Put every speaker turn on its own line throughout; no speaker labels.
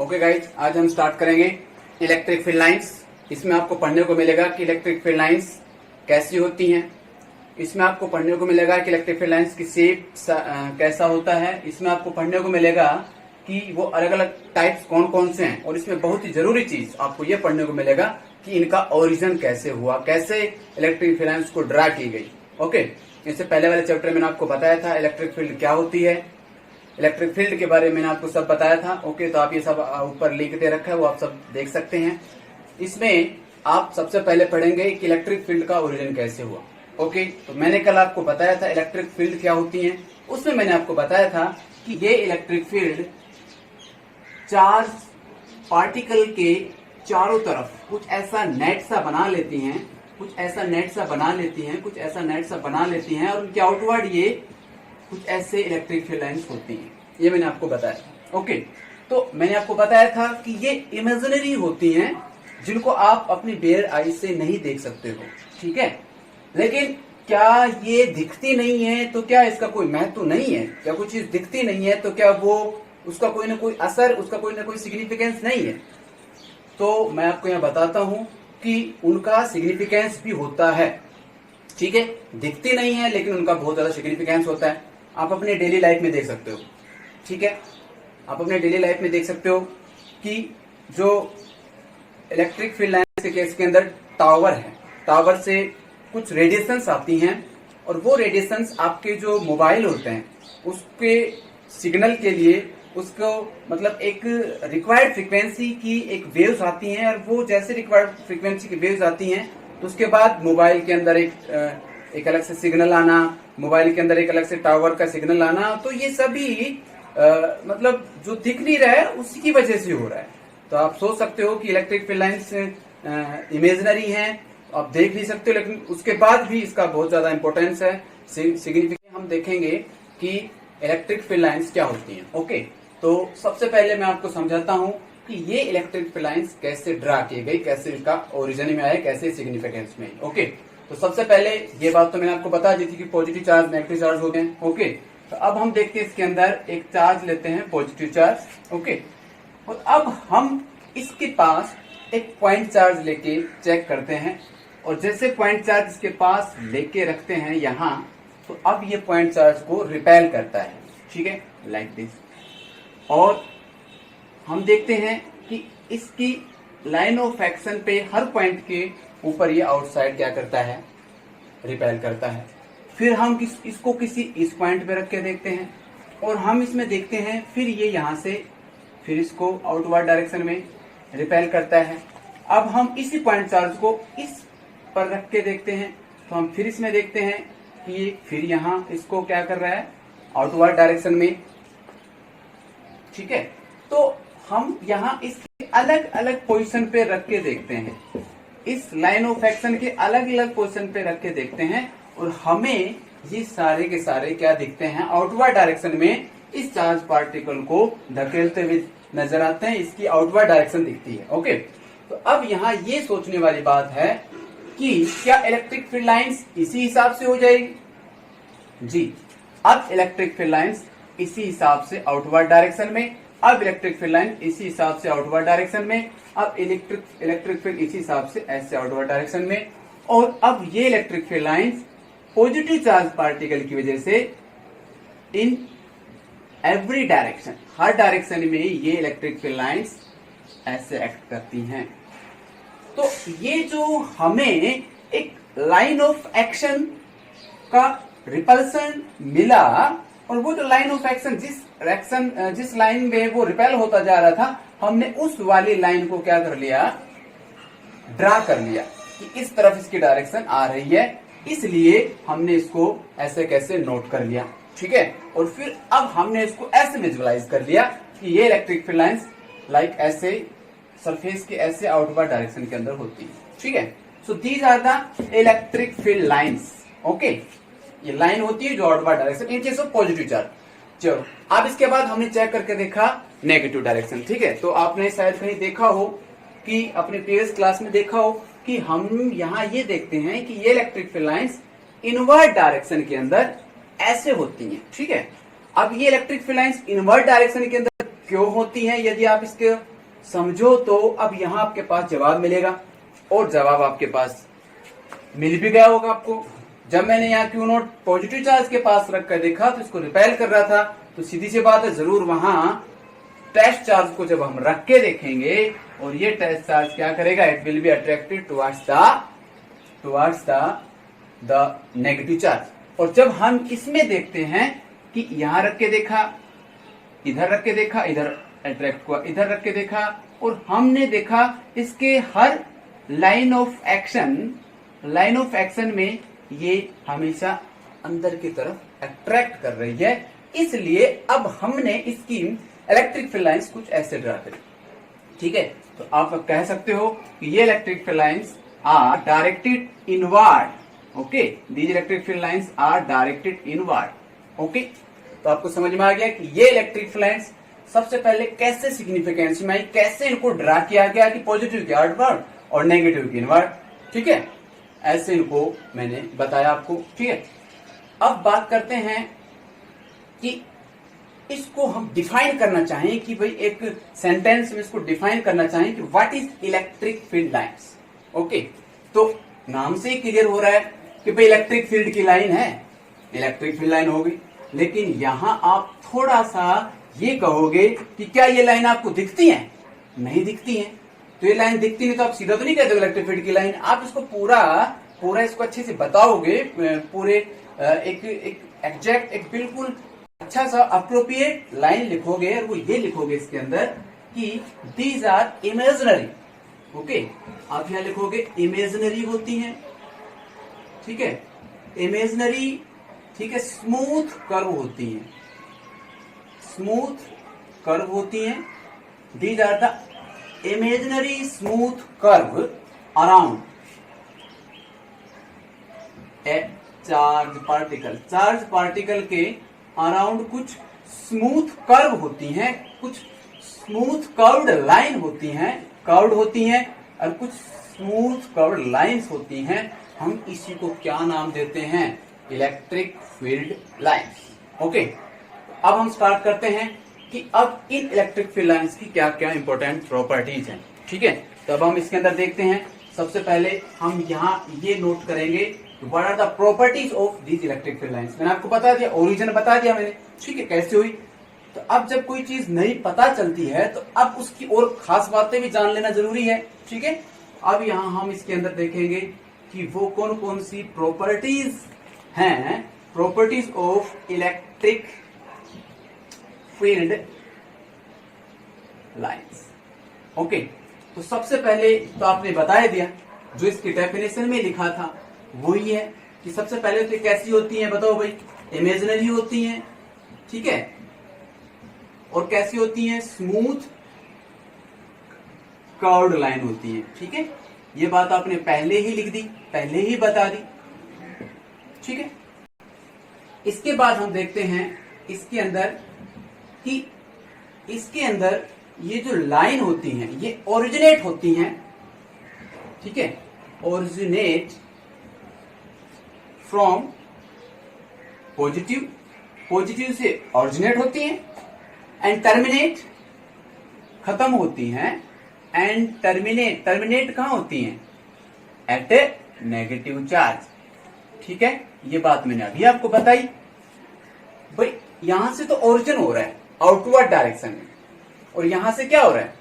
Okay guys, आज हम start करेंगे इलेक्ट्रिक फील्ड लाइंस। इसमें आपको पढ़ने को मिलेगा कि इलेक्ट्रिक फील्ड लाइंस कैसी होती हैं। इसमें आपको पढ़ने को मिलेगा कि इलेक्ट्रिक फील्ड लाइंस की शेप कैसा होता है। इसमें आपको पढ़ने को मिलेगा कि वो अलग अलग टाइप्स कौन कौन से हैं, और इसमें बहुत ही जरूरी चीज आपको ये पढ़ने को मिलेगा कि इनका ओरिजिन कैसे हुआ, कैसे इलेक्ट्रिक फील्ड लाइंस को ड्रा की गई। ओके, इससे पहले वाले चैप्टर में आपको बताया था इलेक्ट्रिक फील्ड क्या होती है, इलेक्ट्रिक फील्ड के बारे में मैंने आपको सब बताया था। ओके, तो आप ये सब ऊपर लिंक दे रखा है, वो आप सब देख सकते हैं। इसमें आप सबसे पहले पढ़ेंगे कि इलेक्ट्रिक फील्ड का ओरिजिन कैसे हुआ। ओके, तो मैंने कल आपको बताया था इलेक्ट्रिक फील्ड क्या होती है। उसमें मैंने आपको बताया था कि ये इलेक्ट्रिक फील्ड चार्ज पार्टिकल के चारों तरफ कुछ ऐसा नेट सा बना लेती हैं, कुछ ऐसा नेट सा बना लेती हैं, कुछ ऐसा नेट सा बना लेती हैं, और उनके आउटवर्ड ये कुछ ऐसे इलेक्ट्रिक फील्ड लाइंस होती हैं। ये मैंने आपको बताया था। ओके, तो मैंने आपको बताया था कि ये इमेजिनरी होती हैं, जिनको आप अपनी बेयर आई से नहीं देख सकते हो। ठीक है, लेकिन क्या ये दिखती नहीं है तो क्या इसका कोई महत्व नहीं है? क्या कोई चीज दिखती नहीं है तो क्या वो उसका कोई ना कोई असर, उसका कोई ना कोई सिग्निफिकेंस नहीं है? तो मैं आपको यहाँ बताता हूं कि उनका सिग्निफिकेंस भी होता है। ठीक है, दिखती नहीं है लेकिन उनका बहुत ज्यादा सिग्निफिकेंस होता है। आप अपने डेली लाइफ में देख सकते हो। ठीक है, आप अपने डेली लाइफ में देख सकते हो कि जो इलेक्ट्रिक फील्ड लाइंस के केस के अंदर टावर है, टावर से कुछ रेडिएशंस आती हैं, और वो रेडिएशंस आपके जो मोबाइल होते हैं उसके सिग्नल के लिए उसको मतलब एक रिक्वायर्ड फ्रीक्वेंसी की एक वेव्स आती हैं, और वो जैसे रिक्वायर्ड फ्रीक्वेंसी की वेव्स आती हैं तो उसके बाद मोबाइल के अंदर एक अलग से सिग्नल आना, मोबाइल के अंदर एक अलग से टावर का सिग्नल आना। तो ये सभी मतलब जो दिख नहीं रहा है उसी की वजह से हो रहा है। तो आप सोच सकते हो कि इलेक्ट्रिक फील्ड लाइंस इमेजिनरी हैं, आप देख नहीं सकते हो, लेकिन उसके बाद भी इसका बहुत ज्यादा इंपॉर्टेंस है, सिग्निफिकेंस। हम देखेंगे कि इलेक्ट्रिक फील्ड लाइंस क्या होती हैं। ओके, तो सबसे पहले मैं आपको समझाता हूं कि ये इलेक्ट्रिक फील्ड लाइंस कैसे ड्रा की गई, कैसे इसका ओरिजिन में आया, कैसे सिग्निफिकेंस में। ओके, तो सबसे पहले ये बात तो मैंने आपको बता दी थी कि पॉजिटिव चार्ज नेगेटिव चार्ज होते हैं। ओके, तो अब हम देखते हैं इसके अंदर एक चार्ज लेते हैं, पॉजिटिव चार्ज। ओके, और अब हम इसके पास एक पॉइंट चार्ज लेके चेक करते हैं, और जैसे पॉइंट चार्ज इसके पास लेके रखते हैं यहाँ, तो अब ये पॉइंट चार्ज को रिपेल करता है। ठीक है, लाइक दिस। और हम देखते हैं कि इसकी लाइन ऑफ एक्शन पे हर पॉइंट के ऊपर ये आउटसाइड क्या करता है, रिपेल करता है। फिर हम इसको किसी इस पॉइंट पे रख के देखते हैं, और हम इसमें देखते हैं फिर ये यहाँ से फिर इसको आउटवर्ड डायरेक्शन में रिपेल करता है। अब हम इसी पॉइंट चार्ज को इस पर रख के देखते हैं, तो हम फिर इसमें देखते हैं कि ये फिर यहाँ इसको क्या कर रहा है, आउटवर्ड डायरेक्शन में। ठीक है, तो हम यहाँ इसके अलग अलग पोजीशन पे रख के देखते हैं, इस लाइन ऑफ एक्शन के अलग अलग पोजीशन पे रख के देखते हैं, और हमें ये सारे के सारे क्या दिखते हैं, आउटवर्ड डायरेक्शन में इस चार्ज पार्टिकल को धकेलते हुए नजर आते हैं, इसकी आउटवर्ड डायरेक्शन दिखती है। ओके, तो अब यहाँ ये सोचने वाली बात है कि क्या इलेक्ट्रिक फील्ड लाइंस इसी हिसाब से हो जाएगी? जी, अब इलेक्ट्रिक फील्ड लाइंस इसी हिसाब से आउटवर्ड डायरेक्शन में, अब इलेक्ट्रिक फील्ड लाइन इसी हिसाब से आउटवर्ड डायरेक्शन में, अब इलेक्ट्रिक फील्ड इसी हिसाब से ऐसे आउटवर्ड डायरेक्शन में, और अब ये electric field lines positive charge particle की वजह से in every direction, her direction में ये इलेक्ट्रिक फील्ड लाइंस ऐसे एक्ट करती हैं। तो ये जो हमें एक लाइन ऑफ एक्शन का रिपल्सन मिला, और वो जो लाइन ऑफ एक्शन जिस लाइन में वो रिपेल होता जा रहा था, हमने उस वाली लाइन को क्या कर लिया, ड्रा कर लिया कि इस तरफ इसकी डायरेक्शन आ रही है, इसलिए हमने इसको ऐसे कैसे नोट कर लिया। ठीक है, और फिर अब हमने इसको ऐसे विजुअलाइज कर लिया कि ये इलेक्ट्रिक फील्ड लाइंस लाइक ऐसे सरफेस के ऐसे आउटवर्ड डायरेक्शन के अंदर होती है। ठीक है, so these are the electric field lines. Okay, ये लाइन होती है जो outward direction in case of positive charge. चलो, अब इसके बाद हमने चेक करके देखा नेगेटिव डायरेक्शन। ठीक है, तो आपने शायद कहीं देखा हो कि अपने प्रीवियस क्लास में देखा हो कि हम यहाँ ये देखते हैं कि ये electric field lines inward direction के अंदर ऐसे होती हैं। ठीक है, अब ये electric field lines inward direction के अंदर क्यों होती हैं, यदि आप इसके समझो तो अब यहां आपके पास जवाब मिलेगा, और जवाब आपके पास मिल भी गया होगा आपको। जब मैंने यहाँ क्यू नॉट पॉजिटिव चार्ज के पास रख कर देखा तो इसको रिपेल कर रहा था, तो सीधी सी बात है जरूर वहां टेस्ट चार्ज को जब हम रख के देखेंगे और ये टेस्ट चार्ज क्या करेगा, it will be attracted towards the negative charge. और जब हम इसमें देखते हैं कि यहां रख के देखा, इधर रख के देखा, इधर अट्रैक्ट हुआ, इधर रख के देखा, और हमने देखा इसके हर लाइन ऑफ एक्शन में ये हमेशा अंदर की तरफ अट्रैक्ट कर रही है। इसलिए अब हमने इसकी इलेक्ट्रिक फील्ड लाइंस कुछ ऐसे ड्रा करी, ठीक है। तो आप कह सकते हो कि ये electric field lines are directed inward. Okay, these electric field lines are directed inward. Okay, तो आपको समझ में आ गया कि ये इलेक्ट्रिक फील्ड लाइंस सबसे पहले कैसे सिग्निफिकेंस में आई, कैसे इनको ड्रा किया गया कि पॉजिटिव की आउटवर्ड और नेगेटिव की इनवर्ड, ठीक है। ऐसे इनको मैंने बताया आपको, ठीक है। अब बात करते हैं कि इसको हम डिफाइन करना चाहें कि भाई एक सेंटेंस में इसको डिफाइन करना चाहें कि what is electric field lines. Okay, तो नाम से ही क्लियर हो रहा है कि भाई इलेक्ट्रिक फील्ड की लाइन है, इलेक्ट्रिक फील्ड लाइन होगी। लेकिन यहां आप थोड़ा सा ये कहोगे कि क्या ये लाइन आपको दिखती है? नहीं दिखती है। तो ये लाइन दिखती नहीं तो आप सीधा तो नहीं कहते इलेक्ट्रिक फील्ड की लाइन, आप इसको पूरा इसको अच्छे से बताओगे, पूरे एक एग्जैक्ट, एक बिल्कुल अच्छा सा अप्रोप्रिएट लाइन लिखोगे, और वो ये लिखोगे इसके अंदर कि दीज आर इमेजिनरी। ओके, आप यहां लिखोगे इमेजिनरी होती हैं, ठीक है, इमेजिनरी, ठीक है, स्मूथ कर्व होती हैं, स्मूथ कर्व होती हैं। These are the imaginary smooth curve around a charge particle के अराउंड कुछ स्मूथ कर्व होती हैं, कुछ स्मूथ कर्व्ड लाइन होती हैं और कुछ स्मूथ कर्व्ड लाइंस होती हैं। हम इसी को क्या नाम देते हैं? Electric field lines. ओके, अब हम स्टार्ट करते हैं कि अब इन इलेक्ट्रिक फील्ड लाइंस की क्या क्या इंपॉर्टेंट प्रॉपर्टीज हैं, ठीक है। तो अब हम इसके अंदर देखते हैं। सबसे पहले हम यहाँ ये नोट करेंगे what are the properties of these electric field lines. मैंने आपको बता दिया, ओरिजिन बता दिया मैंने, ठीक है, कैसे हुई। तो अब जब कोई चीज नहीं पता चलती है तो अब उसकी और खास बातें भी जान लेना जरूरी है, ठीक है। अब यहाँ हम इसके अंदर देखेंगे कि वो कौन कौन सी प्रॉपर्टीज हैं, properties of electric field lines. Okay, तो सबसे पहले तो आपने बता दिया, जो इसकी डेफिनेशन में लिखा था वही है कि सबसे पहले तो कैसी होती हैं, बताओ भाई। इमेजिनरी होती हैं, ठीक है, और कैसी होती हैं? स्मूथ कर्व्ड लाइन होती है, ठीक है। ये बात आपने पहले ही लिख दी, पहले ही बता दी, ठीक है। इसके बाद हम देखते हैं इसके अंदर कि इसके अंदर ये जो लाइन होती हैं ये ओरिजिनेट होती हैं, ठीक है, ओरिजिनेट फ्रॉम पॉजिटिव से ओरिजिनेट होती हैं, एंड टर्मिनेट, खत्म होती हैं, एंड टर्मिनेट कहां होती हैं? एट ए नेगेटिव चार्ज, ठीक है। ये बात मैंने अभी आपको बताई। भाई यहां से तो ओरिजिन हो रहा है आउटवर्ड डायरेक्शन में, और यहां से क्या हो रहा है?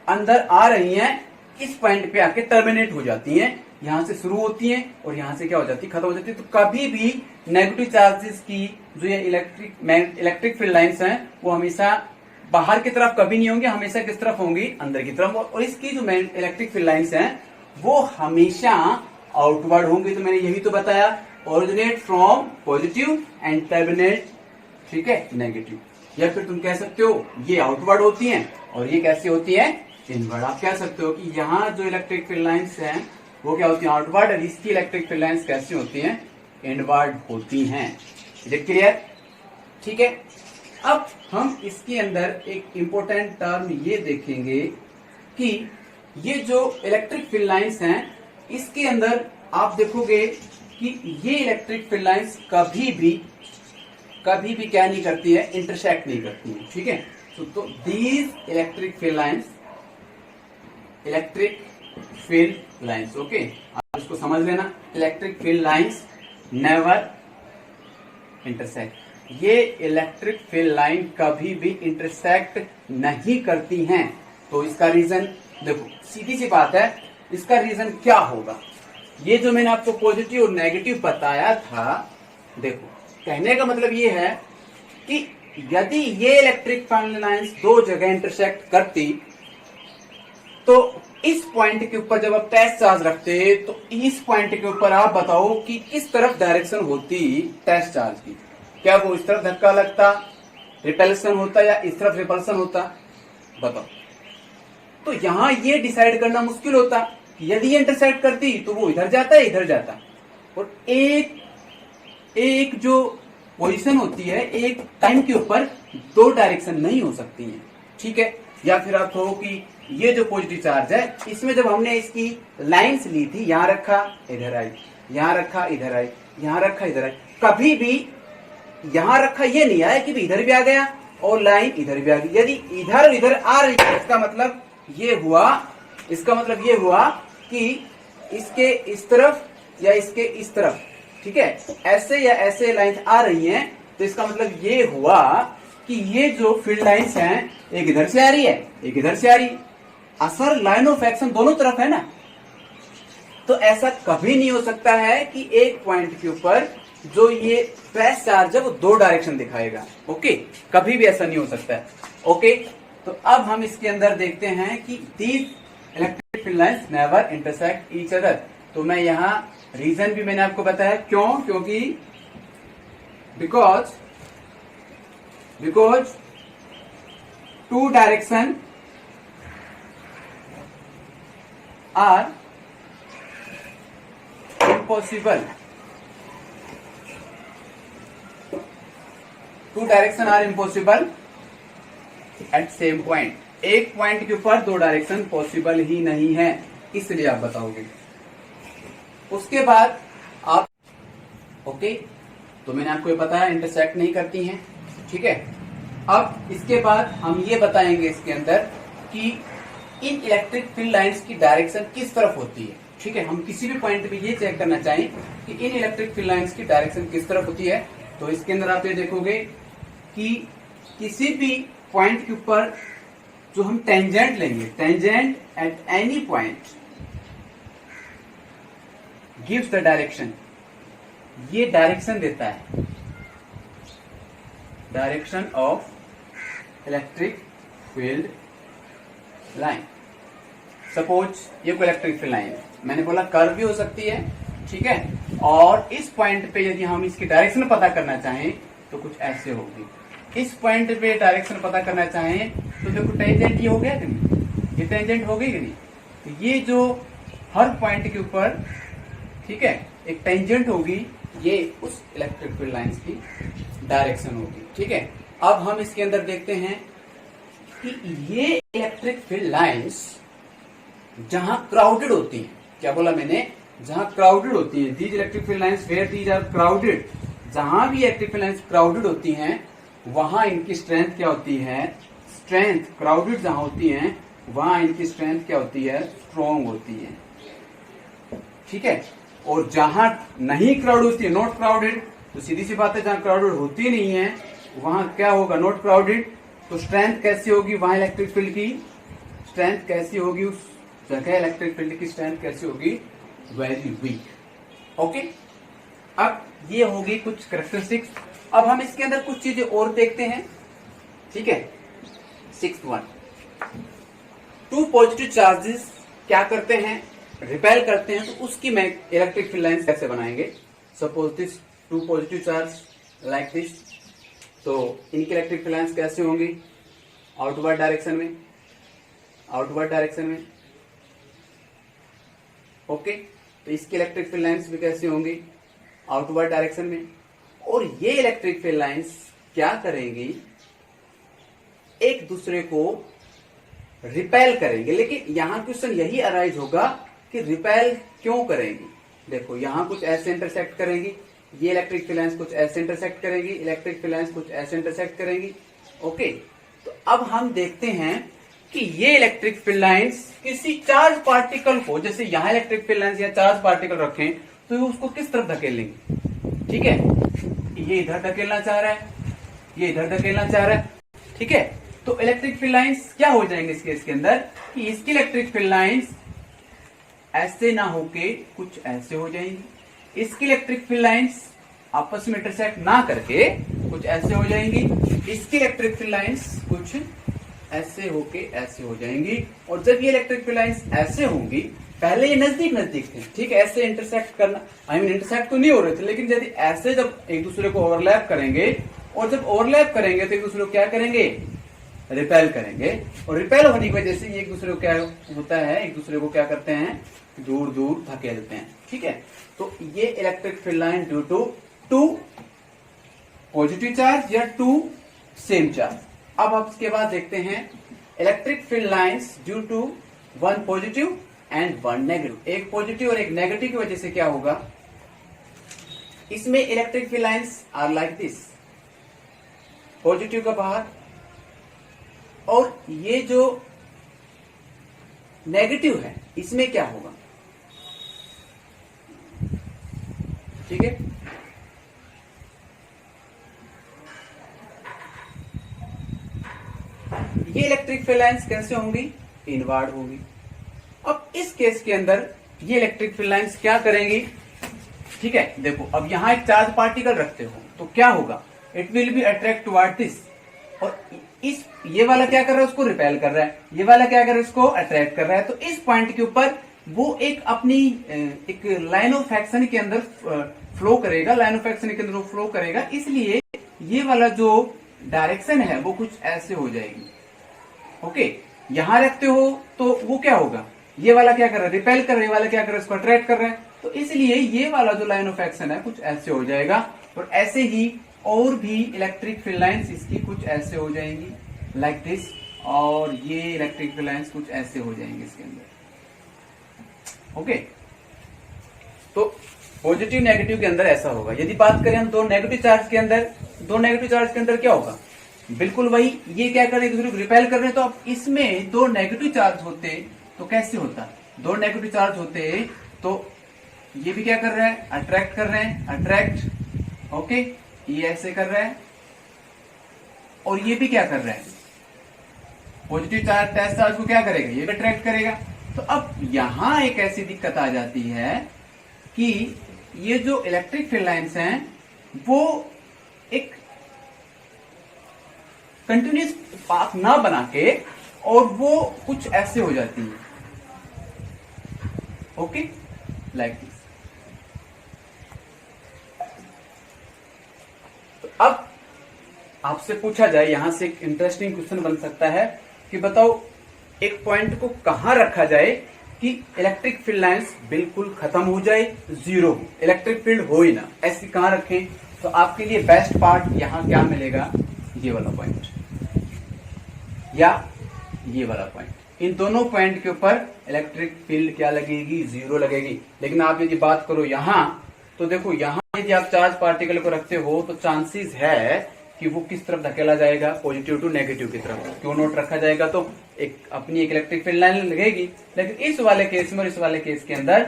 अंदर आ रही हैं, इस पॉइंट पे आके टर्मिनेट हो जाती हैं, यहां से शुरू होती हैं और यहां से क्या हो जाती है? खत्म हो जाती है। तो कभी भी नेगेटिव चार्जेस की जो ये इलेक्ट्रिक फील्ड लाइंस हैं वो हमेशा बाहर की तरफ कभी नहीं होंगी, हमेशा किस तरफ होंगी? अंदर की तरफ। और इसकी जो इलेक्ट्रिक फील्ड लाइंस हैं वो हमेशा आउटवर्ड होंगी। तो मैंने यही तो बताया, originate from positive and terminate, ठीक है, नेगेटिव। या फिर तुम कह सकते हो ये आउटवर्ड होती हैं और ये कैसी होती है? इनवर्ड। आप कह सकते हो कि यहाँ जो इलेक्ट्रिक फील्ड लाइंस हैं वो क्या होती है? आउटवर्ड। और इसकी इलेक्ट्रिक फील्ड लाइंस कैसी होती हैं? इनवर्ड होती हैं। Is it clear? ठीक है। अब हम इसके अंदर एक इंपॉर्टेंट टर्म ये देखेंगे कि ये जो इलेक्ट्रिक फील्ड लाइंस हैं इसके अंदर आप देखोगे कि ये इलेक्ट्रिक फील्ड लाइंस कभी भी क्या नहीं करती है? इंटरसेक्ट नहीं करती है, ठीक है। तो these electric field lines, okay, आप इसको समझ लेना, electric field lines never intersect. ये इलेक्ट्रिक फील्ड लाइन कभी भी इंटरसेक्ट नहीं करती हैं। तो इसका रीजन देखो, सीधी सी बात है, इसका रीजन क्या होगा? ये जो मैंने आपको पॉजिटिव और नेगेटिव बताया था, देखो कहने का मतलब ये है कि यदि ये इलेक्ट्रिक फील्ड लाइंस दो जगह इंटरसेक्ट करती, तो इस पॉइंट के ऊपर जब आप टेस्ट चार्ज रखते, तो इस पॉइंट के ऊपर आप बताओ कि किस तरफ डायरेक्शन होती टेस्ट चार्ज की। क्या वो इस तरफ धक्का लगता, रिपल्सन होता, या इस तरफ रिपल्सन होता? बताओ। तो यहां ये डिसाइड करना मुश्किल होता कि यदि ये इंटरसेक्ट करती तो वो इधर जाता है, इधर जाता। और एक जो पोजीशन होती है, एक टाइम के ऊपर दो डायरेक्शन नहीं हो सकती है, ठीक है। या फिर आप कहो कि ये जो पॉजिटिव चार्ज है, इसमें जब हमने इसकी लाइंस ली थी, यहां रखा इधर आई, यहां रखा इधर आई, यहां रखा इधर आई, कभी भी यहां रखा ये नहीं आया कि भी इधर भी आ गया और लाइन इधर भी आ गई। यदि इधर इधर आ रही है, इसका मतलब ये हुआ कि इसके इस तरफ या इसके इस तरफ, ठीक है, ऐसे या ऐसे लाइन आ रही हैं, तो इसका मतलब ये हुआ कि ये जो फील्ड लाइंस हैं, एक इधर से आ रही है, एक इधर से आ रही है। असर लाइन ऑफ एक्शन दोनों तरफ है ना। तो ऐसा कभी नहीं हो सकता है कि एक पॉइंट के ऊपर जो ये ट्रेस चार्ज है वो दो डायरेक्शन दिखाएगा, ओके, कभी भी ऐसा नहीं हो सकता है, ओके। तो अब हम इसके अंदर देखते हैं कि these electric field lines never intersect each other. तो मैं यहां रीजन भी मैंने आपको बताया, क्यों? क्योंकि because two direction are impossible, two direction are impossible at same point. एक पॉइंट के ऊपर दो डायरेक्शन पॉसिबल ही नहीं है, इसलिए आप बताओगे। उसके बाद आप, ओके, तो मैंने आपको ये बताया इंटरसेक्ट नहीं करती हैं, ठीक है। अब इसके बाद हम ये बताएंगे इसके अंदर कि इन इलेक्ट्रिक फील्ड लाइंस की डायरेक्शन किस तरफ होती है, ठीक है। हम किसी भी पॉइंट पे ये चेक करना चाहें कि इन इलेक्ट्रिक फील्ड लाइंस की डायरेक्शन किस तरफ होती है, तो इसके अंदर आप ये देखोगे कि किसी भी पॉइंट के ऊपर जो हम टेंजेंट लेंगे, tangent at any point gives the direction, ये डायरेक्शन देता है, direction of electric field line. Suppose ये कोई इलेक्ट्रिक फील्ड लाइन है, मैंने बोला कर्व भी हो सकती है, ठीक है। और इस पॉइंट पे यदि हम इसकी डायरेक्शन पता करना चाहें तो कुछ ऐसे होगी। इस पॉइंट पे डायरेक्शन पता करना चाहें तो देखो टेंजेंट ये हो गया कि नहीं, ये टेंजेंट हो गई कि नहीं। तो ये जो हर पॉइंट के ऊपर, ठीक है, एक टेंजेंट होगी, ये उस इलेक्ट्रिक फील्ड लाइंस की डायरेक्शन होगी, ठीक है। अब हम इसके अंदर देखते हैं कि ये इलेक्ट्रिक फील्ड लाइंस जहां क्राउडेड होती हैं, क्या बोला मैंने, जहां क्राउडेड होती हैं, these electric field lines where these are crowded, जहां भी इलेक्ट्रिक फील्ड लाइंस क्राउडेड होती हैं वहां इनकी स्ट्रेंथ क्या होती है, स्ट्रेंथ क्राउडेड जहां होती हैं वहां इनकी स्ट्रेंथ क्या होती है, स्ट्रॉन्ग होती है, ठीक है। और जहां नहीं क्राउडेड होती है, नॉट क्राउडेड, तो सीधी सी बात है जहां क्राउडेड होती नहीं है वहां क्या होगा, नॉट क्राउडेड, तो स्ट्रेंथ कैसी होगी वहां इलेक्ट्रिक फील्ड की, स्ट्रेंथ कैसी होगी उस जगह इलेक्ट्रिक फील्ड की स्ट्रेंथ कैसी होगी, वेरी वीक, ओके। अब ये होगी कुछ कैरेक्टरिस्टिक्स। अब हम इसके अंदर कुछ चीजें और देखते हैं, ठीक है। 6th one, to positive charges क्या करते हैं, रिपेल करते हैं, तो उसकी मैं इलेक्ट्रिक फील्ड लाइंस कैसे बनाएंगे। Suppose this two positive charge like this, तो इनकी इलेक्ट्रिक फील्ड लाइंस कैसे होंगी, आउटवर्ड डायरेक्शन में, आउटवर्ड डायरेक्शन में, ओके। तो इसकी इलेक्ट्रिक फील्ड लाइंस भी कैसे होंगी, आउटवर्ड डायरेक्शन में। और ये इलेक्ट्रिक फील्ड लाइंस क्या करेंगी, एक दूसरे को रिपेल करेंगे। लेकिन यहां क्वेश्चन यही अराइज होगा कि रिपेल क्यों करेंगी। देखो यहां कुछ ऐसे इंटरसेक्ट करेंगी, ये इलेक्ट्रिक फील्ड लाइंस कुछ ऐसे इंटरसेक्ट करेंगी, इलेक्ट्रिक फील्ड लाइंस कुछ ऐसे इंटरसेक्ट करेंगी, ओके। तो अब हम देखते हैं कि ये इलेक्ट्रिक फील्ड लाइंस किसी चार्ज पार्टिकल को, जैसे यहां इलेक्ट्रिक फील्ड लाइंस या चार्ज पार्टिकल रखें तो ये उसको किस तरफ धकेलेंगे। ठीक है, ये इधर धकेलना चाह रहा है, ये इधर धकेलना चाह रहा है। ठीक है, तो इलेक्ट्रिक फील्ड लाइंस क्या हो जाएंगे इस केस के अंदर कि इसकी इलेक्ट्रिक फील्ड लाइंस ऐसे ना होके कुछ ऐसे हो जाएंगी, इसकी इलेक्ट्रिक फील्ड लाइंस आपस में इंटरसेक्ट ना करके कुछ ऐसे हो जाएंगी, इसकी इलेक्ट्रिक फील्ड लाइंस कुछ ऐसे होके ऐसे हो जाएंगी। और जब ये इलेक्ट्रिक फील्ड लाइंस ऐसे होंगी, पहले ये नजदीक नजदीक थे, ठीक है, ऐसे इंटरसेक्ट करना, इंटरसेक्ट तो नहीं हो रहे थे, लेकिन यदि ऐसे जब एक दूसरे को ओवरलैप करेंगे, और जब ओवरलैप करेंगे तो एक दूसरे को क्या करेंगे, रिपेल करेंगे। और रिपेल होने की वजह से ये एक दूसरे को क्या होता है, एक दूसरे को क्या करते हैं, दूर दूर धकेलते हैं। ठीक है, तो ये electric field line due to two positive charge या टू सेम चार्ज। अब आप इसके बाद देखते हैं electric field lines due to one positive and one negative. एक पॉजिटिव और एक नेगेटिव की वजह से क्या होगा, इसमें electric field lines are like this, positive का बाहर, और ये जो नेगेटिव है इसमें क्या होगा। ठीक है, ये इलेक्ट्रिक फील्ड लाइंस कैसे होंगी, इनवर्ड होंगी। अब इस केस के अंदर ये इलेक्ट्रिक फील्ड लाइंस क्या करेंगी, ठीक है, देखो अब यहां एक चार्ज पार्टिकल रखते हो तो क्या होगा, it will be attract toward this, और इस ये वाला क्या कर रहा है, उसको रिपेल कर रहा है, ये वाला क्या कर रहा है, उसको अट्रैक्ट कर रहा है। तो इस पॉइंट के ऊपर वो एक अपनी एक लाइन ऑफ एक्शन के अंदर फ्लो करेगा, लाइन ऑफ एक्शन के अंदर वो फ्लो करेगा, इसलिए ये वाला जो डायरेक्शन है वो कुछ ऐसे हो जाएगी। ओके, यहां रखते हो तो वो क्या होगा, ये वाला क्या कर रहा है, रिपेल कर रहा है, ये वाला क्या कर रहा है, इसको अट्रैक्ट कर रहा है, तो इसलिए ये वाला जो लाइन ऑफ एक्शन है कुछ ऐसे हो जाएगा। और ऐसे ही और भी इलेक्ट्रिक फील्ड लाइंस इसकी कुछ ऐसे हो जाएंगी लाइक दिस, और ये इलेक्ट्रिक फील्ड लाइंस कुछ ऐसे हो जाएंगे इसके अंदर। ओके, तो पॉजिटिव नेगेटिव के अंदर ऐसा होगा। यदि बात करें हम दो नेगेटिव चार्ज के अंदर, दो नेगेटिव चार्ज के अंदर क्या होगा, बिल्कुल वही, ये क्या कर रहे हैं, दूसरे को रिपेल कर रहे हैं। तो अब इसमें दो नेगेटिव चार्ज होते तो कैसे होता, दो नेगेटिव चार्ज होते तो ये भी क्या कर रहा है, अट्रैक्ट कर रहे हैं, अट्रैक्ट, ओके, ये ऐसे कर रहा है, और ये भी क्या कर रहा है, पॉजिटिव चार्ज टेस्ट चार्ज को क्या करेगा, ये भी अट्रैक्ट करेगा। तो अब यहां एक ऐसी दिक्कत आ जाती है कि ये जो इलेक्ट्रिक फील्ड लाइंस हैं वो एक कंटिन्यूस पाथ ना बना के, और वो कुछ ऐसे हो जाती है, ओके, लाइक दिस। तो अब आपसे पूछा जाए, यहां से एक इंटरेस्टिंग क्वेश्चन बन सकता है कि बताओ एक पॉइंट को कहां रखा जाए कि इलेक्ट्रिक फील्ड लाइंस बिल्कुल खत्म हो जाए, जीरो, इलेक्ट्रिक फील्ड हो ही ना, ऐसी कहां रखें। तो आपके लिए बेस्ट पार्ट यहां क्या मिलेगा, ये वाला पॉइंट या ये वाला पॉइंट। इन दोनों पॉइंट के ऊपर इलेक्ट्रिक फील्ड क्या लगेगी, जीरो लगेगी। लेकिन आप यदि बात करो यहां, तो देखो यहां यदि आप चार्ज पार्टिकल को रखते हो तो चांसेस है कि वो किस तरफ धकेला जाएगा, पॉजिटिव टू नेगेटिव की तरफ। क्यों नोट रखा जाएगा, तो एक अपनी एक इलेक्ट्रिक फील्ड लाइन लगेगी। लेकिन इस वाले केस में और इस वाले केस के अंदर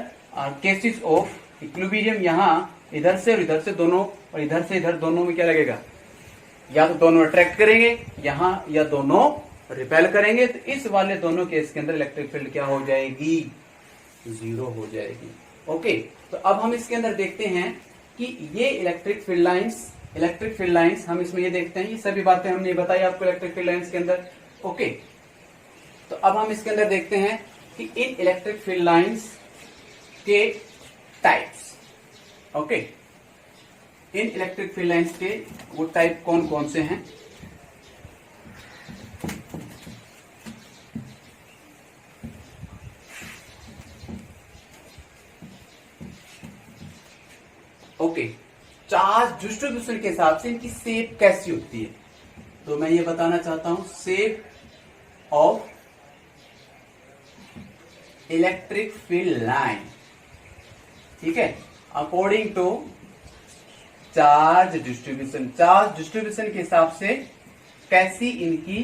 केसेस ऑफ इक्विलिब्रियम, यहां इधर से और इधर से दोनों, और इधर से इधर दोनों में क्या लगेगा, या तो दोनों अट्रैक्ट करेंगे यहां, या दोनों रिपेल करेंगे। तो इस वाले दोनों केस के अंदर इलेक्ट्रिक फील्ड क्या हो जाएगी, जीरो हो जाएगी। ओके, तो अब हम इसके अंदर देखते हैं कि ये इलेक्ट्रिक फील्ड लाइंस हम इसमें ये देखते हैं, ये सभी बातें हमने बताई आपको इलेक्ट्रिक फील्ड लाइंस के अंदर। ओके, तो अब हम इसके अंदर देखते हैं कि इन इलेक्ट्रिक फील्ड लाइंस के टाइप्स। ओके, इन इलेक्ट्रिक फील्ड लाइंस के वो टाइप कौन कौन से हैं। ओके, चार्ज डिस्ट्रीब्यूशन के हिसाब से इनकी शेप कैसी होती है, तो मैं ये बताना चाहता हूं, shape of electric field line, ठीक है, according to charge distribution. Charge distribution के हिसाब से कैसी इनकी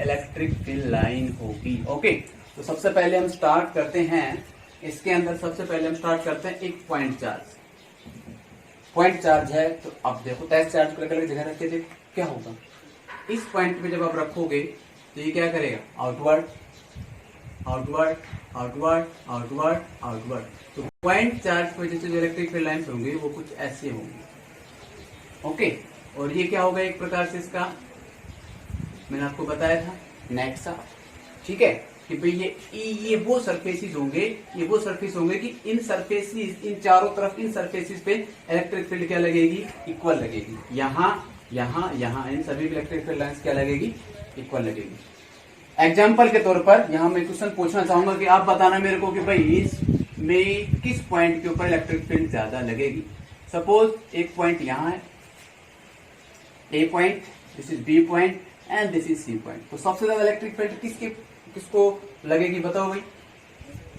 इलेक्ट्रिक फील्ड लाइन होगी। ओके, तो सबसे पहले हम स्टार्ट करते हैं, इसके अंदर सबसे पहले हम स्टार्ट करते हैं एक पॉइंट चार्ज। पॉइंट चार्ज है तो अब देखो टेस्ट चार्ज को अलग अलग जगह रखे थे, क्या होगा इस पॉइंट पे जब आप रखोगे तो ये क्या करेगा, outward outward outward outward outward. तो पॉइंट चार्ज की वजह से जो इलेक्ट्रिक फील्ड लाइन्स होंगे वो कुछ ऐसे होंगे। ओके, और ये क्या होगा एक प्रकार से इसका, मैंने आपको बताया था नेट सा, ठीक है, कि भाई ये वो सरफेसेस होंगे, ये वो सरफेस होंगे कि इन सरफेसेस, इन चारों तरफ इन सरफेसेस पे इलेक्ट्रिक फील्ड क्या लगेगी, इक्वल लगेगी। यहाँ यहाँ यहाँ इन सभी इलेक्ट्रिक फील्ड लाइंस क्या लगेगी, इक्वल लगेगी। एग्जाम्पल के तौर पर यहाँ मैं क्वेश्चन पूछना चाहूंगा कि आप बताना मेरे को कि भाई इसमें किस पॉइंट के ऊपर इलेक्ट्रिक फील्ड ज्यादा लगेगी। सपोज एक पॉइंट यहाँ है, A point, this is B point and this is C point. तो सबसे ज्यादा इलेक्ट्रिक फील्ड किसको लगेगी बताओ भाई,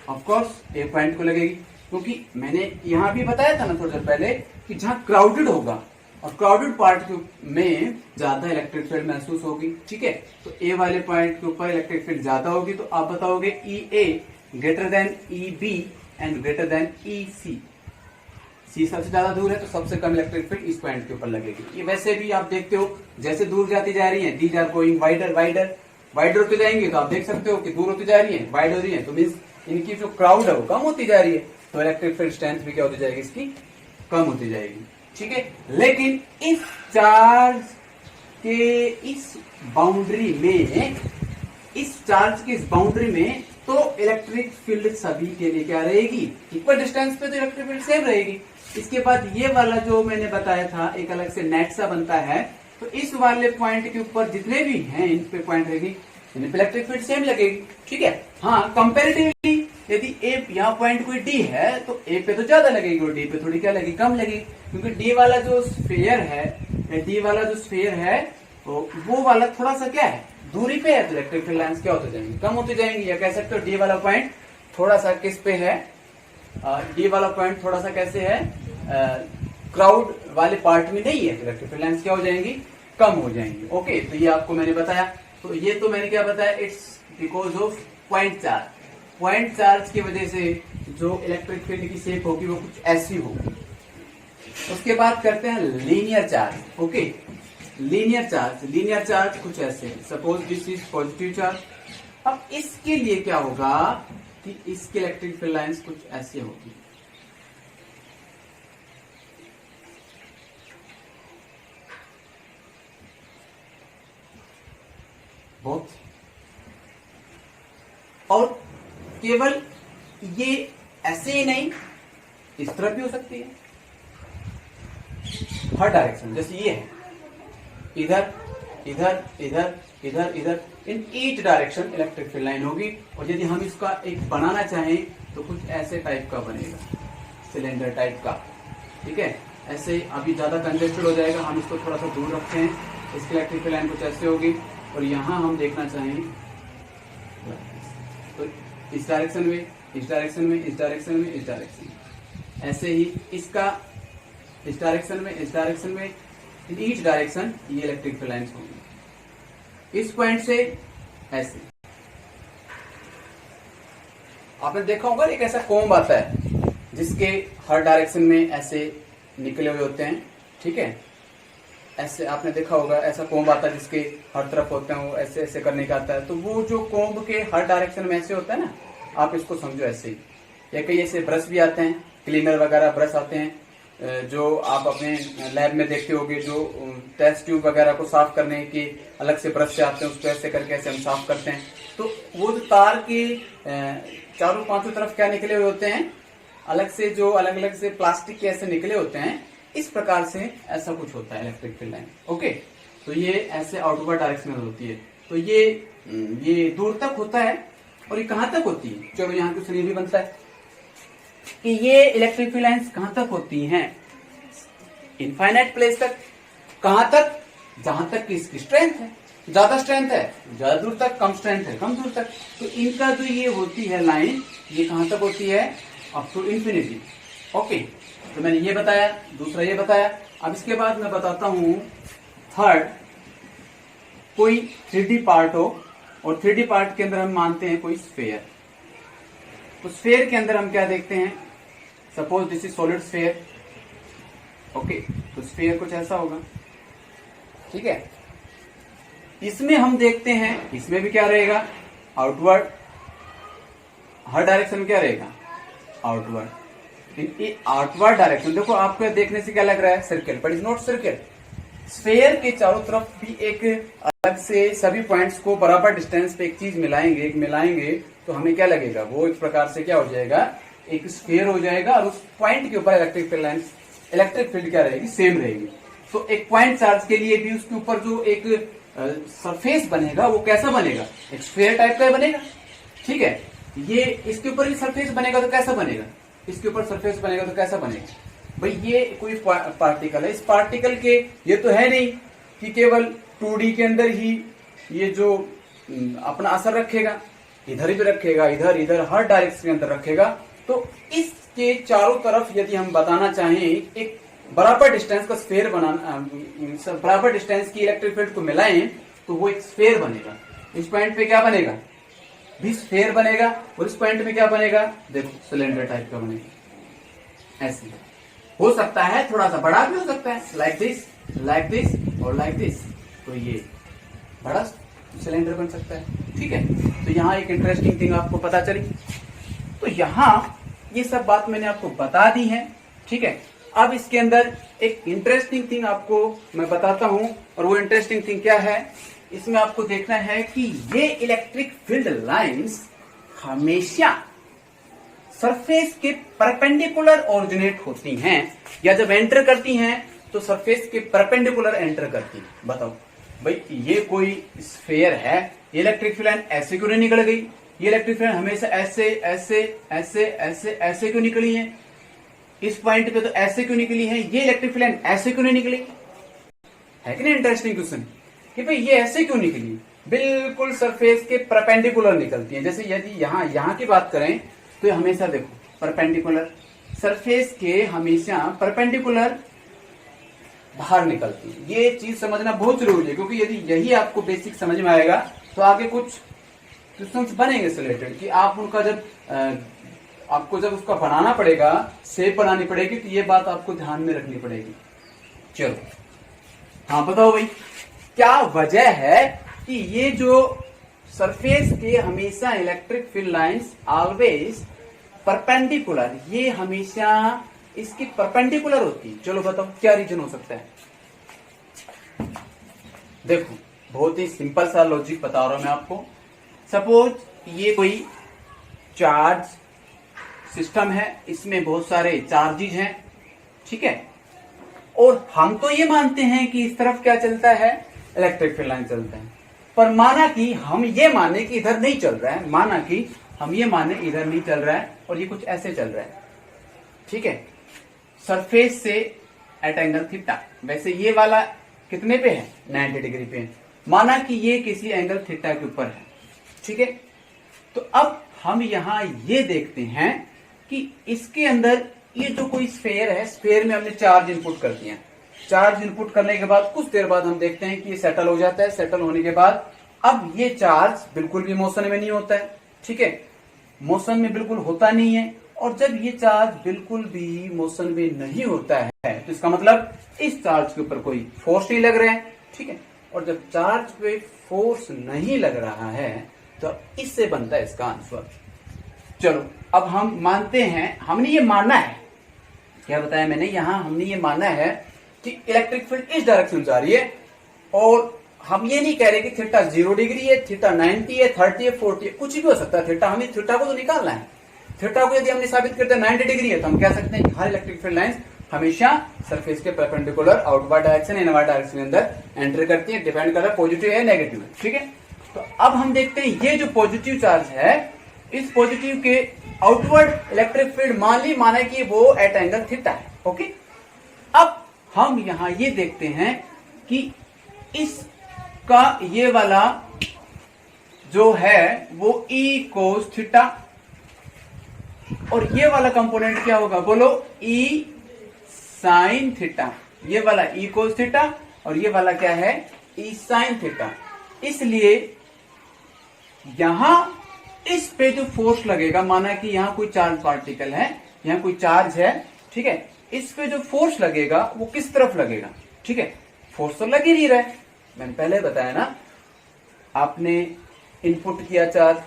ऑफ कोर्स ए पॉइंट को लगेगी, क्योंकि मैंने यहाँ भी बताया था ना थोड़ी देर पहले कि जहां क्राउडेड होगा और क्राउडेड पार्ट में ज्यादा इलेक्ट्रिक फील्ड महसूस होगी। ठीक है, तो ए वाले पॉइंट के ऊपर इलेक्ट्रिक फील्ड ज्यादा होगी, तो आप बताओगे E A greater than E B and greater than E C. C सबसे ज्यादा दूर है तो सबसे कम इलेक्ट्रिक फील्ड इस पॉइंट के ऊपर लगेगी। ये वैसे भी आप देखते हो जैसे दूर जाती जा रही है, these are going wider wider, wider होते जाएंगे तो आप देख सकते हो कि दूर होती जा रही है, वाइड हो रही है, तो मीन्स इनकी जो क्राउड है वो कम होती जा रही है, तो इलेक्ट्रिक फील्ड स्ट्रेंथ भी क्या होती जाएगी, इसकी कम होती जाएगी। ठीक है, लेकिन इस चार्ज के इस बाउंड्री में, इस चार्ज की इस बाउंड्री में तो इलेक्ट्रिक फील्ड सभी के लिए क्या रहेगी, इक्वल डिस्टेंस पे तो इलेक्ट्रिक फील्ड सेम रहेगी। इसके बाद ये वाला जो मैंने बताया था एक अलग से नेट सा बनता है, तो इस वाले पॉइंट के ऊपर जितने भी हैं इन पे पॉइंट रहेगी, इन पे इलेक्ट्रिक फील्ड सेम लगेगी। ठीक है, हाँ कंपेरेटिवली यदि ए यहाँ पॉइंट कोई डी है तो ए पे तो ज्यादा लगेगी और डी पे थोड़ी क्या लगेगी, कम लगेगी, क्योंकि डी वाला जो स्फीयर है, डी वाला जो स्फीयर है तो वो वाला थोड़ा सा क्या है, दूरी पे है, तो इलेक्ट्रिक फील्ड लाइंस क्या होते जाएंगे, कम होती जाएंगी। या कह सकते हो डी वाला पॉइंट थोड़ा सा किस पे है, डी वाला पॉइंट थोड़ा सा कैसे है, क्राउड वाले पार्ट में नहीं है, तो इलेक्ट्रिक फील्ड लाइंस क्या हो जाएंगी, कम हो जाएंगी। ओके, तो ये आपको मैंने बताया, तो ये तो मैंने क्या बताया, it's because of point charge. Point charge की वजह से जो इलेक्ट्रिक फील्ड की शेप होगी वो कुछ ऐसी होगी। उसके बाद करते हैं linear charge. Okay, linear charge कुछ ऐसे, suppose this is positive charge. अब इसके लिए क्या होगा कि इसकी इलेक्ट्रिक फील्ड लाइंस कुछ ऐसे होगी, बहुत, और केवल ये ऐसे ही नहीं, इस तरफ भी हो सकती है, हर डायरेक्शन, जैसे ये है, इधर इधर इधर इधर इधर, in each direction electric field line होगी। और यदि हम इसका एक बनाना चाहें तो कुछ ऐसे टाइप का बनेगा, सिलेंडर टाइप का। ठीक है, ऐसे अभी ज्यादा कंजेस्टेड हो जाएगा, हम इसको थोड़ा सा दूर रखते हैं, इसकी इलेक्ट्रिक फील्ड लाइन कुछ ऐसे होगी। और यहाँ हम देखना चाहें तो इस डायरेक्शन में, इस डायरेक्शन में, इस डायरेक्शन में, इस डायरेक्शन में, ऐसे ही इसका इस डायरेक्शन में, इस डायरेक्शन में, इन ईच डायरेक्शन ये इलेक्ट्रिक फील्ड लाइंस होंगी। इस पॉइंट से ऐसे आपने देखा होगा एक ऐसा कोम्ब आता है जिसके हर डायरेक्शन में ऐसे निकले हुए होते हैं। ठीक है, ऐसे आपने देखा होगा, ऐसा कोम्ब आता है जिसके हर तरफ होते हैं, वो ऐसे ऐसे करने का आता है। तो वो जो कोम्ब के हर डायरेक्शन में ऐसे होता है ना, आप इसको समझो ऐसे ही। या कई ऐसे ब्रश भी आते हैं, क्लीनर वगैरह ब्रश आते हैं जो आप अपने लैब में देखते होगे, जो टेस्ट ट्यूब वगैरह को साफ करने की अलग से ब्रश से आते हैं, उसको ऐसे करके ऐसे हम साफ करते हैं। तो वो जो तार के चारों पांचों तरफ क्या निकले हुए होते हैं, अलग से जो अलग अलग से प्लास्टिक के ऐसे निकले होते हैं, इस प्रकार से ऐसा कुछ होता है इलेक्ट्रिक फील्ड लाइन। ओके, तो ये ऐसे आउटवर्ड डायरेक्शन में होती है, तो ये दूर तक होता है। और ये कहां तक होती है, चलो यहाँ कुछ भी बनता है कि ये इलेक्ट्रिक फील्ड लाइंस कहां तक होती हैं, इनफाइनाइट प्लेस तक। कहां तक, जहां तक कि इसकी स्ट्रेंथ है, ज्यादा स्ट्रेंथ है ज्यादा दूर तक, कम स्ट्रेंथ है कम दूर तक। तो इनका जो ये होती है लाइन, ये कहां तक होती है, अप टू इंफिनिटी। ओके, तो मैंने ये बताया, दूसरा ये बताया। अब इसके बाद मैं बताता हूं थर्ड, कोई 3D पार्ट हो और 3D पार्ट के अंदर हम मानते हैं कोई स्फेयर। तो स्फेयर के अंदर हम क्या देखते हैं, suppose this is solid sphere, okay, तो स्फेयर कुछ ऐसा होगा, ठीक है। इसमें हम देखते हैं, इसमें भी क्या रहेगा, आउटवर्ड, हर डायरेक्शन में क्या रहेगा, आउटवर्ड। इन आउटवर्ड डायरेक्शन देखो, आपको देखने से क्या लग रहा है, circle, but is not circle. Sphere के चारों तरफ भी एक अलग से सभी पॉइंट्स को बराबर डिस्टेंस पे एक चीज मिलाएंगे तो हमें क्या लगेगा, वो एक प्रकार से क्या हो जाएगा, एक स्फेयर हो जाएगा, और उस पॉइंट के ऊपर electric field lines, electric field क्या रहेगी, सेम रहेगी। तो एक पॉइंट चार्ज के लिए भी उसके ऊपर जो एक सरफेस बनेगा वो कैसा बनेगा, एक स्फेयर टाइप का बनेगा, ठीक है। ये इसके ऊपर भी सरफेस बनेगा तो कैसा बनेगा, इसके ऊपर सरफेस बनेगा तो कैसा बनेगा भाई, ये कोई पार्टिकल है, इस पार्टिकल के ये तो है नहीं कि केवल 2D के अंदर ही ये जो अपना असर रखेगा, इधर ही रखेगा, इधर इधर हर डायरेक्शन के अंदर रखेगा। तो इसके चारों तरफ यदि हम बताना चाहें एक बराबर डिस्टेंस का स्फेयर बनाना, बराबर डिस्टेंस की इलेक्ट्रिक फील्ड को मिलाएं तो वो एक स्फेयर बनेगा। इस पॉइंट पे क्या बनेगा, भी स्फेयर बनेगा, और इस पॉइंट में क्या बनेगा, देखो सिलेंडर टाइप का बनेगा। ऐसे हो सकता है, थोड़ा सा बड़ा भी हो सकता है, लाइक दिस और लाइक दिस, तो ये बड़ा सिलेंडर बन सकता है, ठीक है। तो यहाँ एक इंटरेस्टिंग थिंग आपको पता चली। तो यहाँ ये सब बात मैंने आपको बता दी है, ठीक है। अब इसके अंदर एक इंटरेस्टिंग थिंग आपको मैं बताता हूं, और वो इंटरेस्टिंग थिंग क्या है, इसमें आपको देखना है कि ये इलेक्ट्रिक फील्ड लाइंस हमेशा सरफेस के परपेंडिकुलर ओरिजिनेट होती हैं, या जब एंटर करती हैं तो सरफेस के परपेंडिकुलर एंटर करती हैं। बताओ भाई, ये कोई स्फेयर है, ये इलेक्ट्रिक फील्ड लाइन ऐसे क्यों नहीं निकल गई, ये इलेक्ट्रिक फील्ड हमेशा ऐसे ऐसे ऐसे ऐसे ऐसे क्यों निकली है, इस पॉइंट पे तो ऐसे क्यों निकली है, ये इलेक्ट्रिक फील्ड लाइन ऐसे क्यों नहीं निकली है कि नहीं। इंटरेस्टिंग क्वेश्चन कि भाई ये ऐसे क्यों निकली, बिल्कुल सरफेस के परपेंडिकुलर निकलती है। जैसे यदि यहाँ की बात करें तो हमेशा देखो परपेंडिकुलर, सरफेस के हमेशा परपेंडिकुलर बाहर निकलती है। ये चीज समझना बहुत जरूरी है, क्योंकि यदि यही आपको बेसिक समझ में आएगा तो आगे कुछ क्वेश्चंस बनेंगे इससे रिलेटेड, कि आप उनका जब आपको जब उसका बनाना पड़ेगा, शेप बनानी पड़ेगी, तो ये बात आपको ध्यान में रखनी पड़ेगी। चलो हाँ बताओ भाई, क्या वजह है कि ये जो सरफेस के हमेशा electric field lines always perpendicular, ये हमेशा इसकी परपेंडिकुलर होती है। चलो बताओ क्या रीजन हो सकता है। देखो बहुत ही सिंपल सा लॉजिक बता रहा हूं मैं आपको। सपोज ये कोई चार्ज सिस्टम है, इसमें बहुत सारे चार्जेज हैं, ठीक है, और हम तो ये मानते हैं कि इस तरफ क्या चलता है, इलेक्ट्रिक फील्ड लाइन चलता है, पर माना कि हम ये माने कि इधर नहीं चल रहा है, माना कि हम ये माने इधर नहीं चल रहा है और ये कुछ ऐसे चल रहा है, ठीक है, सरफेस से एट एंगल थीटा। वैसे ये वाला कितने पे है, 90 डिग्री पे है, माना कि ये किसी एंगल थीटा के ऊपर है, ठीक है। तो अब हम यहां ये देखते हैं कि इसके अंदर ये जो कोई स्फेयर है, स्फेयर में हमने चार्ज इनपुट कर दिया। चार्ज इनपुट करने के बाद कुछ देर बाद हम देखते हैं कि ये सेटल हो जाता है। सेटल होने के बाद अब ये चार्ज बिल्कुल भी मोशन में नहीं होता है, ठीक है, मोशन में बिल्कुल होता नहीं है। और जब ये चार्ज बिल्कुल भी मोशन में नहीं होता है तो इसका मतलब इस चार्ज के ऊपर कोई फोर्स नहीं लग रहा है, ठीक है। और जब चार्ज पे फोर्स नहीं लग रहा है तो इससे बनता है इसका आंसर। चलो अब हम मानते हैं, हमने ये माना है, क्या बताया मैंने, यहां हमने ये माना है कि इलेक्ट्रिक फील्ड इस डायरेक्शन जा रही है, और हम ये नहीं कह रहे कि थीटा 0 डिग्री है, थीटा 90 है, 30 है, 40 है, कुछ भी हो सकता है थीटा। हमें थीटा को तो निकालना है। थीटा को यदि हमने साबित करते हैं 90 डिग्री है तो हम कह सकते हैं कि हर इलेक्ट्रिक फील्ड लाइंस हमेशा सरफेस के perpendicular outward direction inward direction के अंदर एंटर करती है, डिपेंड कर रहा है पॉजिटिव है नेगेटिव है, ठीक है। तो अब हम देखते हैं ये जो पॉजिटिव चार्ज है, इस पॉजिटिव के आउटवर्ड इलेक्ट्रिक फील्ड माना कि वो एट एंगल थीटा है, ओके। अब हम यहां ये देखते हैं कि इसका ये वाला जो है वो E कोस थीटा, और ये वाला कंपोनेंट क्या होगा बोलो, E साइन थीटा। ये वाला E कोस थीटा और ये वाला क्या है, E साइन थीटा। इसलिए यहां इस पे जो फोर्स लगेगा, माना कि यहां कोई चार्ज पार्टिकल है, यहां कोई चार्ज है, ठीक है, इस पे जो फोर्स लगेगा वो किस तरफ लगेगा, ठीक है, फोर्स तो लग ही नहीं रहा है। मैंने पहले बताया ना, आपने इनपुट किया चार्ज,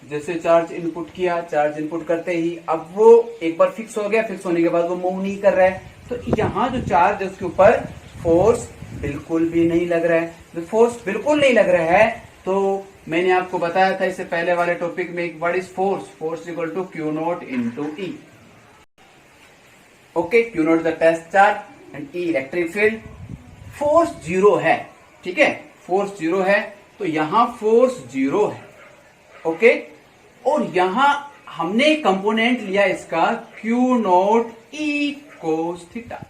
जैसे चार्ज इनपुट किया, चार्ज इनपुट करते ही अब वो एक बार फिक्स हो गया, फिक्स होने के बाद वो मूव नहीं कर रहा है, तो यहां जो चार्ज है उसके ऊपर फोर्स बिल्कुल भी नहीं लग रहा है। तो फोर्स बिल्कुल नहीं लग रहा है, तो मैंने आपको बताया था इससे पहले वाले टॉपिक में, what is force, force equal to q naught into E. Okay, q naught the test charge and E electric field. Force zero है, ठीक है, फोर्स जीरो है, तो यहां फोर्स जीरो है। ओके, और यहां हमने कंपोनेंट लिया इसका Q not E cos theta,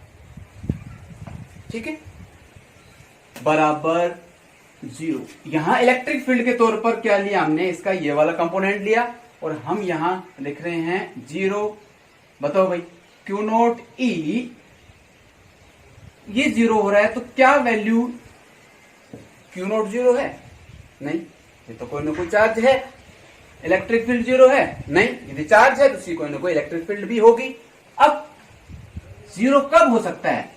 ठीक है, बराबर जीरो। यहां इलेक्ट्रिक फील्ड के तौर पर क्या लिया हमने, इसका ये वाला कंपोनेंट लिया, और हम यहां लिख रहे हैं जीरो। बताओ भाई, क्यू नॉट ई ये जीरो हो रहा है, तो क्या वैल्यू, क्यू नॉट जीरो है? नहीं, ये तो कोई ना कोई चार्ज है। इलेक्ट्रिक फील्ड जीरो है? नहीं, यदि चार्ज है तो उसकी कोई ना कोई इलेक्ट्रिक फील्ड भी होगी। अब जीरो कब हो सकता है?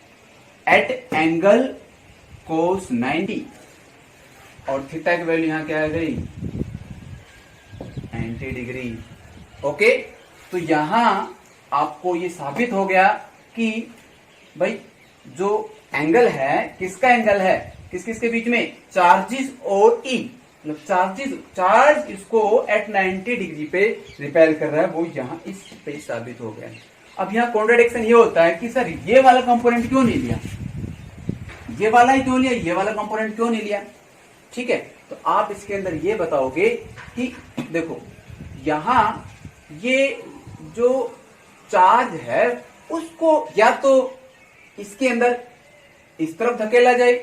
एट एंगल कोस 90, और थीटा की वैल्यू यहां क्या आ गई, 90 डिग्री। ओके, तो यहां आपको ये साबित हो गया कि भाई जो एंगल है, किसका एंगल है, किस किस के बीच में, चार्जिस और ई, मतलब चार्ज इसको एट 90 डिग्री पे रिपेल कर रहा है, वो यहां इस पे साबित हो गया है। अब यहां कॉन्ट्राडिक्शन ये होता है कि सर ये वाला कंपोनेंट क्यों नहीं लिया, ये वाला ही क्यों लिया, ये वाला कंपोनेंट क्यों नहीं लिया, ठीक है। तो आप इसके अंदर ये बताओगे कि देखो यहां ये जो चार्ज है उसको या तो इसके अंदर इस तरफ धकेला जाए,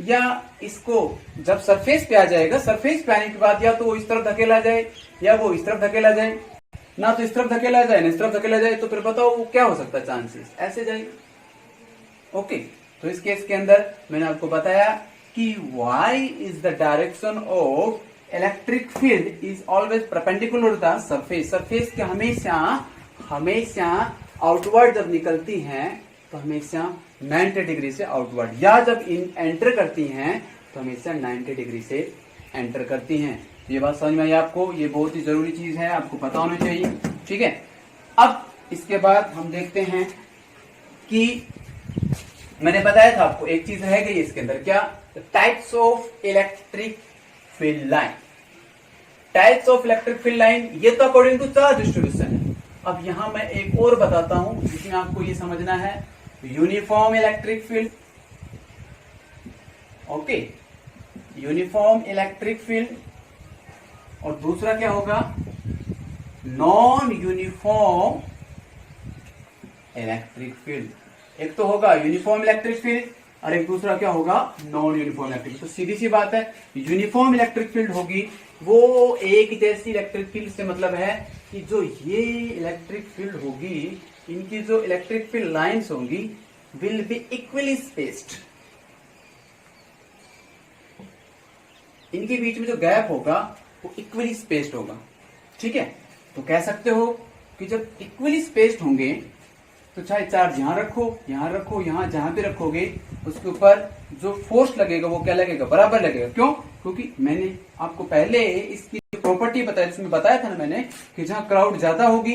या इसको जब सरफेस पे आ जाएगा, सरफेस पे आने के बाद या तो वो इस तरफ धकेला जाए या वो इस तरफ धकेला जाए, ना तो इस तरफ धकेला जाए ना इस तरफ धकेला जाए, तो फिर बताओ वो क्या हो सकता है, चांसेस ऐसे जाए। ओके, तो इस केस के अंदर मैंने आपको बताया कि y is the direction of electric field is always perpendicular the surface. Surface के हमेशा आउटवर्ड जब निकलती हैं तो हमेशा 90 डिग्री से आउटवर्ड, या जब एंटर करती हैं तो हमेशा 90 डिग्री से एंटर करती हैं। ये बात समझ में आई आपको, ये बहुत ही जरूरी चीज है, आपको पता होना चाहिए, ठीक है। अब इसके बाद हम देखते हैं कि मैंने बताया था आपको एक चीज रह गई इसके अंदर, क्या, types of electric field line. Types of electric field line, ये तो अकॉर्डिंग टू चार्ज डिस्ट्रीब्यूशन है। अब यहां मैं एक और बताता हूं जिसमें आपको ये समझना है, uniform electric field, okay, uniform electric field, और दूसरा क्या होगा, नॉन यूनिफॉर्म इलेक्ट्रिक फील्ड। एक तो होगा यूनिफॉर्म इलेक्ट्रिक फील्ड और एक दूसरा क्या होगा, नॉन यूनिफॉर्म इलेक्ट्रिक। तो सीधी सी बात है, यूनिफॉर्म इलेक्ट्रिक फील्ड होगी वो एक जैसी इलेक्ट्रिक फील्ड से मतलब है कि जो ये इलेक्ट्रिक फील्ड होगी, इनकी जो इलेक्ट्रिक फील्ड लाइंस होंगी विल बी इक्वली स्पेस्ड। इनके बीच में जो गैप होगा वो इक्वली स्पेस्ड होगा, ठीक है। तो कह सकते हो कि जब इक्वली स्पेस्ड होंगे तो चाहे चार्ज यहां रखो, यहां जहां पे रखोगे उसके ऊपर जो फोर्स लगेगा वो क्या लगेगा, बराबर लगेगा। क्यों? क्योंकि मैंने आपको पहले इसकी प्रॉपर्टी बताया, इसमें बताया था ना मैंने कि जहां क्राउड ज्यादा होगी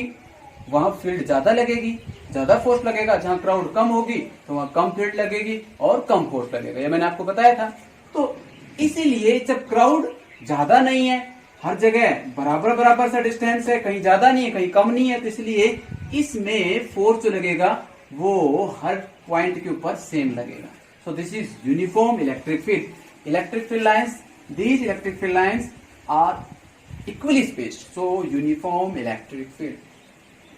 वहां फील्ड ज्यादा लगेगी, ज्यादा फोर्स लगेगा, जहां क्राउड कम होगी तो वहां कम फील्ड लगेगी और कम फोर्स लगेगा, ये मैंने आपको बताया था। तो इसीलिए जब क्राउड ज्यादा नहीं है, हर जगह बराबर बराबर सा डिस्टेंस है, कहीं ज्यादा नहीं है कहीं कम नहीं है, तो इसलिए इसमें फोर्स जो लगेगा वो हर पॉइंट के ऊपर सेम लगेगा। So this is uniform electric field. Electric field lines, these electric field lines are equally spaced, so uniform electric field.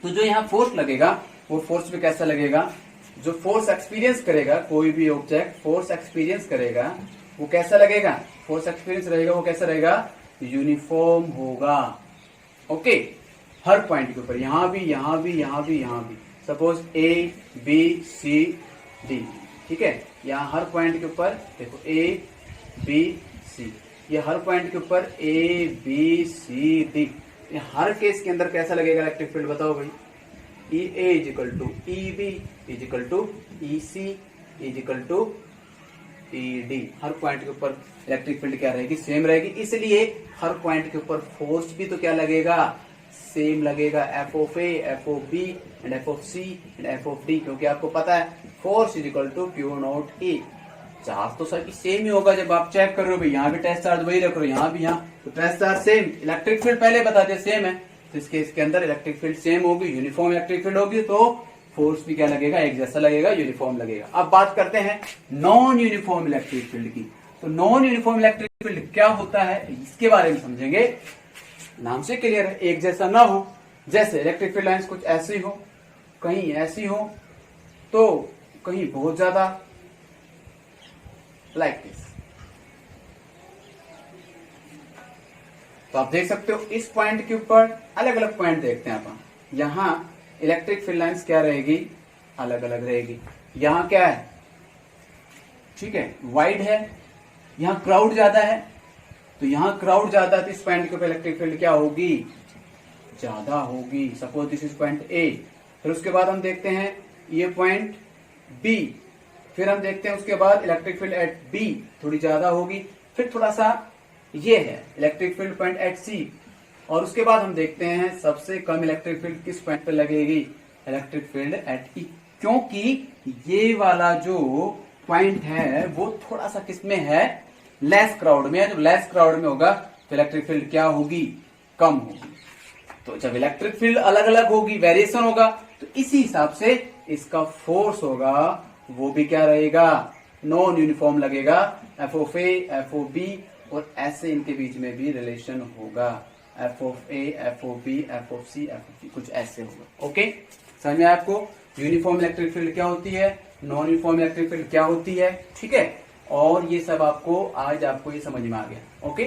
तो जो यहाँ फोर्स लगेगा वो फोर्स पे कैसा लगेगा, जो फोर्स एक्सपीरियंस करेगा कोई भी ऑब्जेक्ट फोर्स एक्सपीरियंस करेगा वो कैसा लगेगा, फोर्स एक्सपीरियंस रहेगा वो कैसा रहेगा, यूनिफॉर्म होगा। ओके, हर पॉइंट के ऊपर, यहां भी यहां भी यहां भी यहां भी, suppose A B C D, ठीक है, यहां हर पॉइंट के ऊपर देखो ए बी सी, ये हर पॉइंट के ऊपर ए बी सी डी, हर केस के अंदर कैसा लगेगा इलेक्ट्रिक फील्ड बताओ भाई। E A is equal to E B is equal to E C is equal to E D. हर पॉइंट के ऊपर इलेक्ट्रिक फील्ड क्या रहेगी, सेम रहेगी। इसलिए हर पॉइंट के ऊपर फोर्स भी तो क्या लगेगा, सेम लगेगा, F of A, F of B and F of C and F of D. क्योंकि आपको पता है force is equal to q naught E. Charge तो सर सेम ही होगा, जब आप चेक कर रहे हो भाई यहाँ भी टेस्ट चार्ज वही रख रहे हो, यहाँ भी, यहाँ तो test charge same. Electric field पहले बता दिया सेम है, तो इस केस के अंदर इलेक्ट्रिक फील्ड सेम होगी, यूनिफॉर्म इलेक्ट्रिक फील्ड होगी, तो फोर्स भी क्या लगेगा, एक जैसा लगेगा, यूनिफॉर्म लगेगा। अब बात करते हैं नॉन यूनिफॉर्म इलेक्ट्रिक फील्ड की। तो नॉन यूनिफॉर्म इलेक्ट्रिक फील्ड क्या होता है इसके बारे में समझेंगे। नाम से क्लियर है, एक जैसा ना हो। जैसे इलेक्ट्रिक फील्ड लाइंस कुछ ऐसी हो, कहीं ऐसी हो, तो कहीं बहुत ज्यादा, लाइक दिस। तो आप देख सकते हो इस पॉइंट के ऊपर अलग अलग पॉइंट देखते हैं अपन। यहां इलेक्ट्रिक फील्ड लाइंस क्या रहेगी, अलग अलग रहेगी। यहां क्या है, ठीक है, वाइड है, यहां क्राउड ज्यादा है, तो यहां क्राउड ज्यादा है तो इस पॉइंट के ऊपर इलेक्ट्रिक फील्ड क्या होगी, ज्यादा होगी। Suppose this is point A. फिर उसके बाद हम देखते हैं ये पॉइंट बी, फिर हम देखते हैं उसके बाद इलेक्ट्रिक फील्ड एट बी थोड़ी ज्यादा होगी, फिर थोड़ा सा ये है इलेक्ट्रिक फील्ड पॉइंट एट सी, और उसके बाद हम देखते हैं सबसे कम इलेक्ट्रिक फील्ड किस पॉइंट पे लगेगी, इलेक्ट्रिक फील्ड एट ई। क्योंकि ये वाला जो पॉइंट है वो थोड़ा सा किसमें है, लेस क्राउड में है। जब लेस क्राउड में होगा तो इलेक्ट्रिक फील्ड क्या होगी, कम होगी। तो जब इलेक्ट्रिक फील्ड अलग अलग होगी, वेरिएशन होगा, तो इसी हिसाब से इसका फोर्स होगा वो भी क्या रहेगा, नॉन यूनिफॉर्म लगेगा। F of A, F of B, और ऐसे इनके बीच में भी रिलेशन होगा, F of A, F of B, F of C, F of B, कुछ ऐसे होगा। ओके, समझ में आपको यूनिफॉर्म इलेक्ट्रिक फील्ड क्या होती है, नॉन यूनिफॉर्म इलेक्ट्रिक फील्ड क्या होती है, ठीक है। और ये सब आपको आज आपको ये समझ में आ गया। ओके।